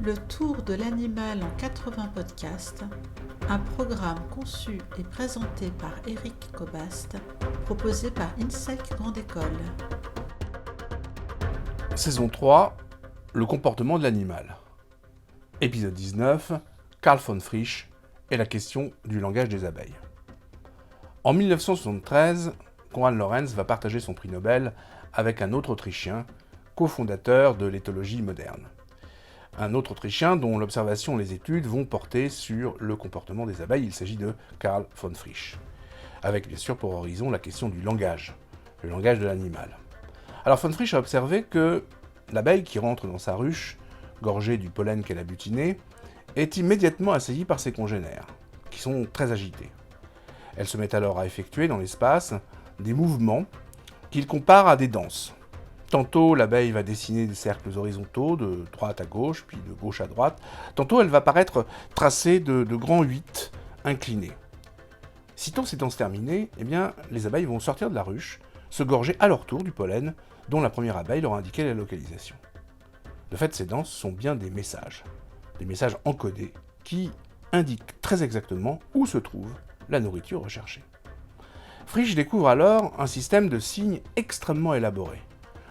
Le tour de l'animal en 80 podcasts, un programme conçu et présenté par Eric Cobast, proposé par INSEC Grande École. Saison 3, le comportement de l'animal. Épisode 19, Carl von Frisch et la question du langage des abeilles. En 1973, Konrad Lorenz va partager son prix Nobel avec un autre Autrichien, cofondateur de l'éthologie moderne. Un autre Autrichien dont l'observation et les études vont porter sur le comportement des abeilles. Il s'agit de Carl von Frisch, avec bien sûr pour horizon la question du langage, le langage de l'animal. Alors von Frisch a observé que l'abeille qui rentre dans sa ruche, gorgée du pollen qu'elle a butiné, est immédiatement assaillie par ses congénères, qui sont très agités. Elle se met alors à effectuer dans l'espace des mouvements qu'il compare à des danses. Tantôt, l'abeille va dessiner des cercles horizontaux de droite à gauche, puis de gauche à droite. Tantôt, elle va paraître tracer de grands 8 inclinés. Sitôt ces danses terminées, eh bien, les abeilles vont sortir de la ruche, se gorger à leur tour du pollen, dont la première abeille leur indiquait la localisation. De fait, ces danses sont bien des messages encodés, qui indiquent très exactement où se trouve la nourriture recherchée. Frisch découvre alors un système de signes extrêmement élaboré.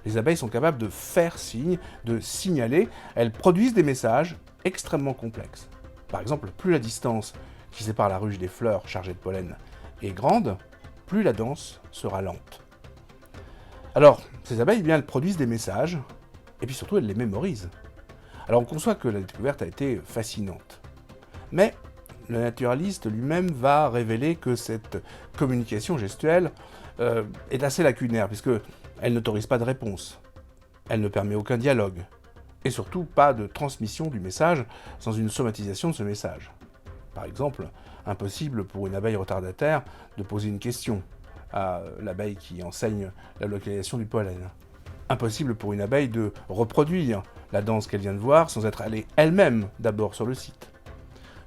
Les abeilles sont capables de faire signe, de signaler, elles produisent des messages extrêmement complexes. Par exemple, plus la distance qui sépare la ruche des fleurs chargées de pollen est grande, plus la danse sera lente. Alors, ces abeilles, eh bien, elles produisent des messages, et puis surtout, elles les mémorisent. Alors, on conçoit que la découverte a été fascinante. Mais le naturaliste lui-même va révéler que cette communication gestuelle est assez lacunaire, puisque elle n'autorise pas de réponse, elle ne permet aucun dialogue, et surtout pas de transmission du message sans une somatisation de ce message. Par exemple, impossible pour une abeille retardataire de poser une question à l'abeille qui enseigne la localisation du pollen. Impossible pour une abeille de reproduire la danse qu'elle vient de voir sans être allée elle-même d'abord sur le site.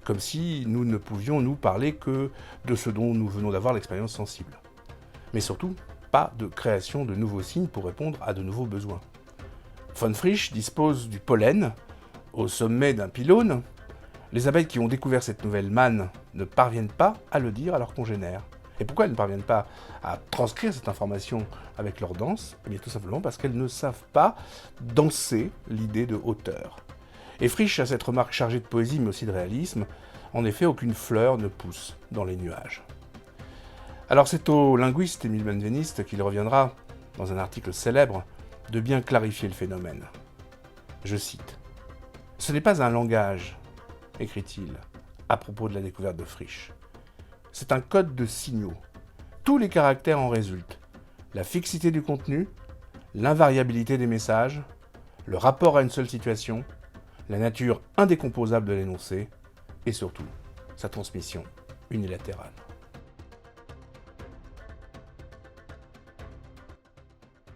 Comme si nous ne pouvions nous parler que de ce dont nous venons d'avoir l'expérience sensible. Mais surtout, pas de création de nouveaux signes pour répondre à de nouveaux besoins. Von Frisch dispose du pollen au sommet d'un pylône. Les abeilles qui ont découvert cette nouvelle manne ne parviennent pas à le dire à leurs congénères. Et pourquoi elles ne parviennent pas à transcrire cette information avec leur danse ? Eh bien tout simplement parce qu'elles ne savent pas danser l'idée de hauteur. Et Frisch a cette remarque chargée de poésie mais aussi de réalisme. En effet, aucune fleur ne pousse dans les nuages. Alors c'est au linguiste Emil Benveniste qu'il reviendra, dans un article célèbre, de bien clarifier le phénomène. Je cite : « Ce n'est pas un langage, écrit-il, à propos de la découverte de Frisch. C'est un code de signaux. Tous les caractères en résultent. La fixité du contenu, l'invariabilité des messages, le rapport à une seule situation, la nature indécomposable de l'énoncé, et surtout, sa transmission unilatérale. »